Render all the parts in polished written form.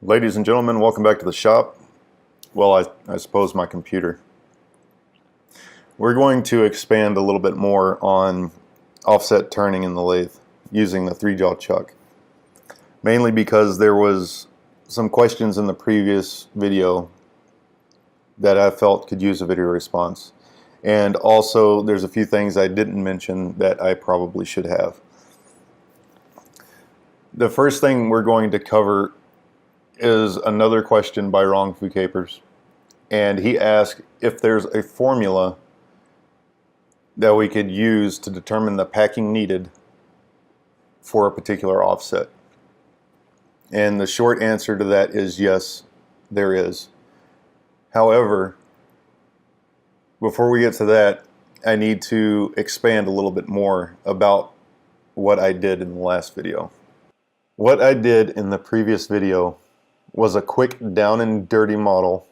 Ladies and gentlemen, welcome back to the shop. Well, I suppose my computer. We're going to expand a little bit more on offset turning in the lathe using the 3-jaw chuck. Mainly because there was some questions in the previous video that I felt could use a video response. And also there's a few things I didn't mention that I probably should have. The first thing we're going to cover is another question by Wrong Fu Capers, and he asked if there's a formula that we could use to determine the packing needed for a particular offset. And the short answer to that is yes, there is. However, before we get to that, I need to expand a little bit more about what I did in the last video. What I did in the previous video was a quick down and dirty model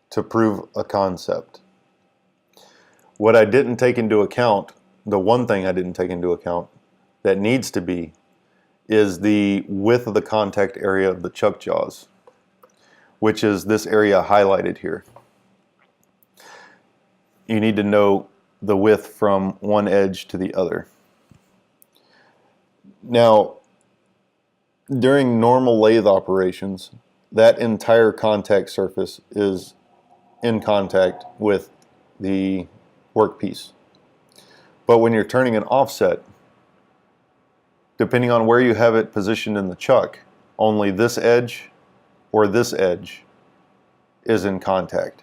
to prove a concept. What I didn't take into account, the one thing I didn't take into account that needs to be, is the width of the contact area of the chuck jaws, which is this area highlighted here. You need to know the width from one edge to the other. Now, during normal lathe operations, that entire contact surface is in contact with the workpiece. But when you're turning an offset, depending on where you have it positioned in the chuck, only this edge or this edge is in contact.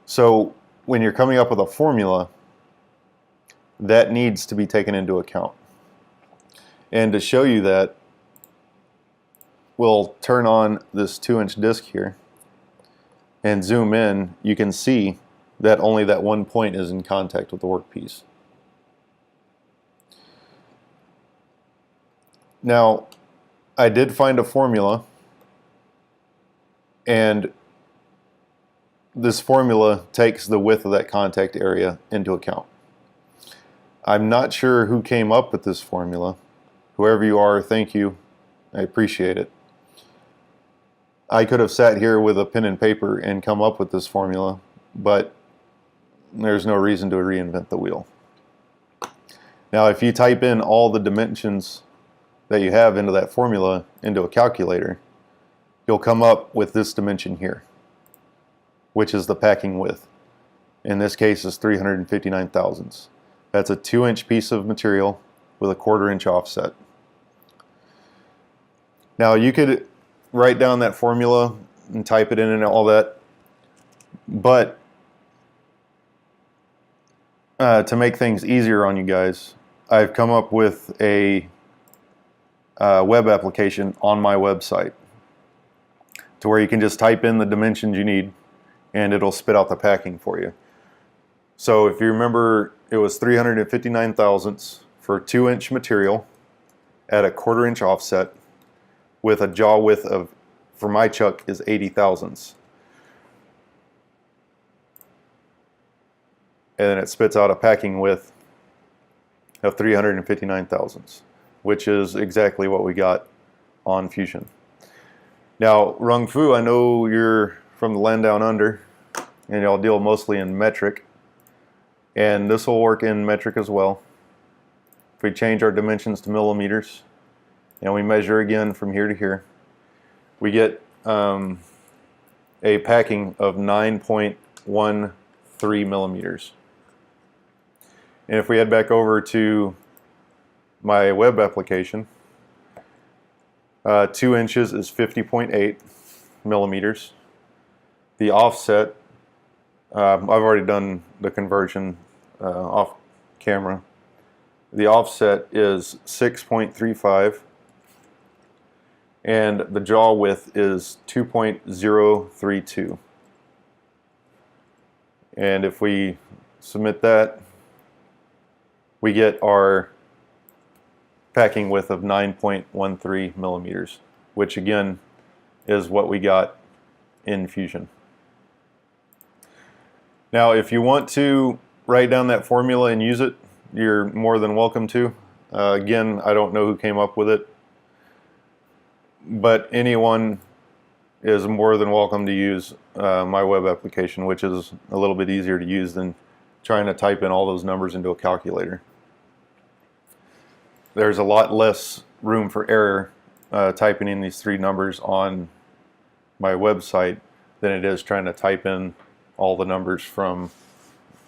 So when you're coming up with a formula, that needs to be taken into account. And to show you that, we'll turn on this 2-inch disc here and zoom in. You can see that only that one point is in contact with the workpiece. Now, I did find a formula, and this formula takes the width of that contact area into account. I'm not sure who came up with this formula. Whoever you are, thank you. I appreciate it. I could have sat here with a pen and paper and come up with this formula, but there's no reason to reinvent the wheel. Now, if you type in all the dimensions that you have into that formula into a calculator, you'll come up with this dimension here, which is the packing width. In this case, is 359 thousandths. That's a 2-inch piece of material with a 1/4 inch offset. Now, you could write down that formula and type it in and all that, but to make things easier on you guys, I've come up with a web application on my website to where you can just type in the dimensions you need and it'll spit out the packing for you. So if you remember, it was 359 thousandths for 2-inch material at a 1/4 inch offset with a jaw width of, for my chuck, is 80 thousandths. And then it spits out a packing width of 359 thousandths, which is exactly what we got on Fusion. Now, Rung Fu, I know you're from the land down under, and y'all deal mostly in metric, and this will work in metric as well. If we change our dimensions to millimeters, and we measure again from here to here, we get a packing of 9.13 millimeters. And if we head back over to my web application, 2 inches is 50.8 millimeters. The offset, I've already done the conversion off camera. The offset is 6.35. and the jaw width is 2.032. And if we submit that, we get our packing width of 9.13 millimeters, which again is what we got in Fusion. Now, if you want to write down that formula and use it, you're more than welcome to. Again, I don't know who came up with it, but anyone is more than welcome to use my web application, which is a little bit easier to use than trying to type in all those numbers into a calculator. There's a lot less room for error typing in these 3 numbers on my website than it is trying to type in all the numbers from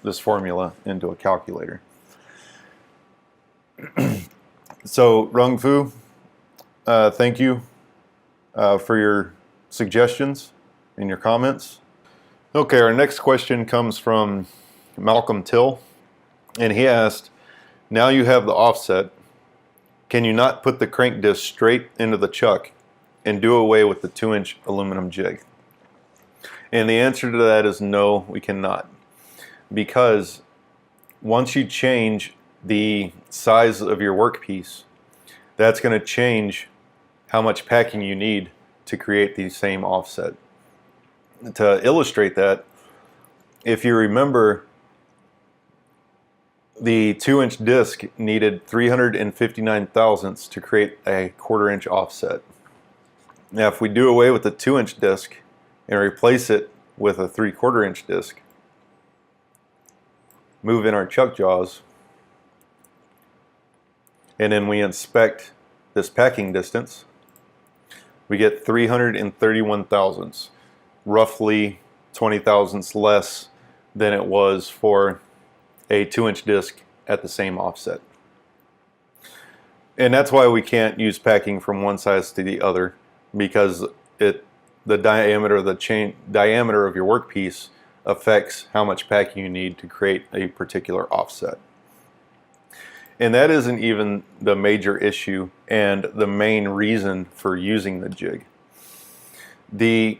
this formula into a calculator. So Rung Fu, thank you for your suggestions and your comments. Okay, our next question comes from Malcolm Till, and he asked, now you have the offset, can you not put the crank disc straight into the chuck and do away with the 2-inch aluminum jig? And the answer to that is no, we cannot. Because once you change the size of your workpiece, that's going to change how much packing you need to create the same offset. To illustrate that, if you remember, the 2-inch disc needed 359 thousandths to create a 1/4 inch offset. Now if we do away with the 2-inch disc and replace it with a 3/4 inch disc, move in our chuck jaws, and then we inspect this packing distance, we get 331 thousandths, roughly 20 thousandths less than it was for a 2-inch disc at the same offset. And that's why we can't use packing from one size to the other, because the diameter of your workpiece affects how much packing you need to create a particular offset. And that isn't even the major issue and the main reason for using the jig. The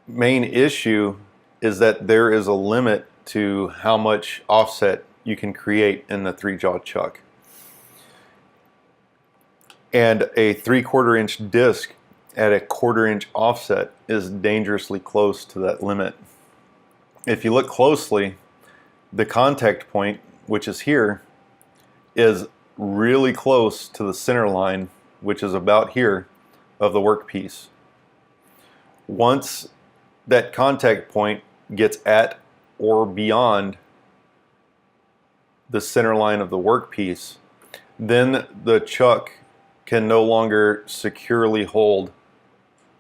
main issue is that there is a limit to how much offset you can create in the 3-jaw chuck. And a 3/4 inch disc at a 1/4 inch offset is dangerously close to that limit. If you look closely, the contact point, which is here, is really close to the center line, which is about here, of the workpiece. Once that contact point gets at or beyond the center line of the workpiece, then the chuck can no longer securely hold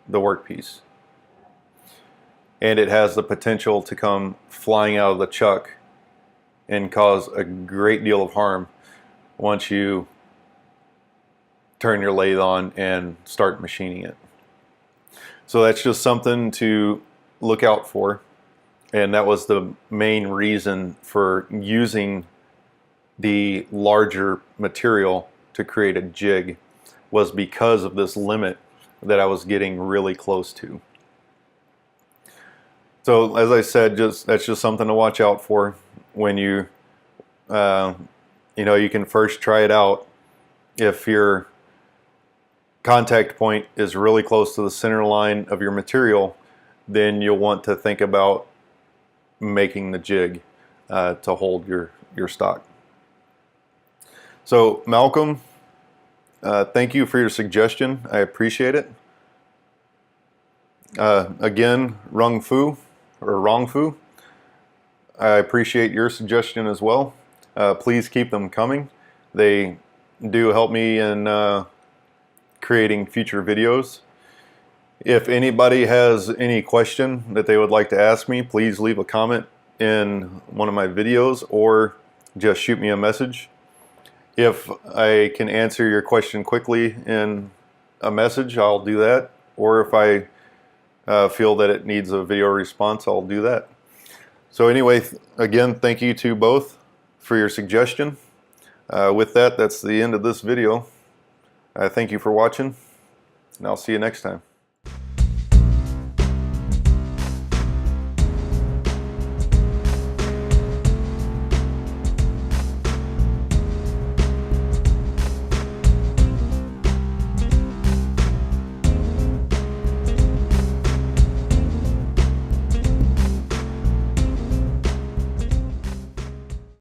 the workpiece. And it has the potential to come flying out of the chuck and cause a great deal of harm once you turn your lathe on and start machining it. So that's just something to look out for. And that was the main reason for using the larger material to create a jig, was because of this limit that I was getting really close to. So as I said, that's just something to watch out for when you you can first try it out. If your contact point is really close to the center line of your material, then you'll want to think about making the jig to hold your stock. So Malcolm, thank you for your suggestion. I appreciate it. Again, Rung Fu, I appreciate your suggestion as well. Please keep them coming. They do help me in creating future videos. If anybody has any question that they would like to ask me, please leave a comment in one of my videos or just shoot me a message. If I can answer your question quickly in a message, I'll do that. Or if I feel that it needs a video response, I'll do that. So anyway, again, thank you to both for your suggestion. With that, that's the end of this video. Thank you for watching, and I'll see you next time.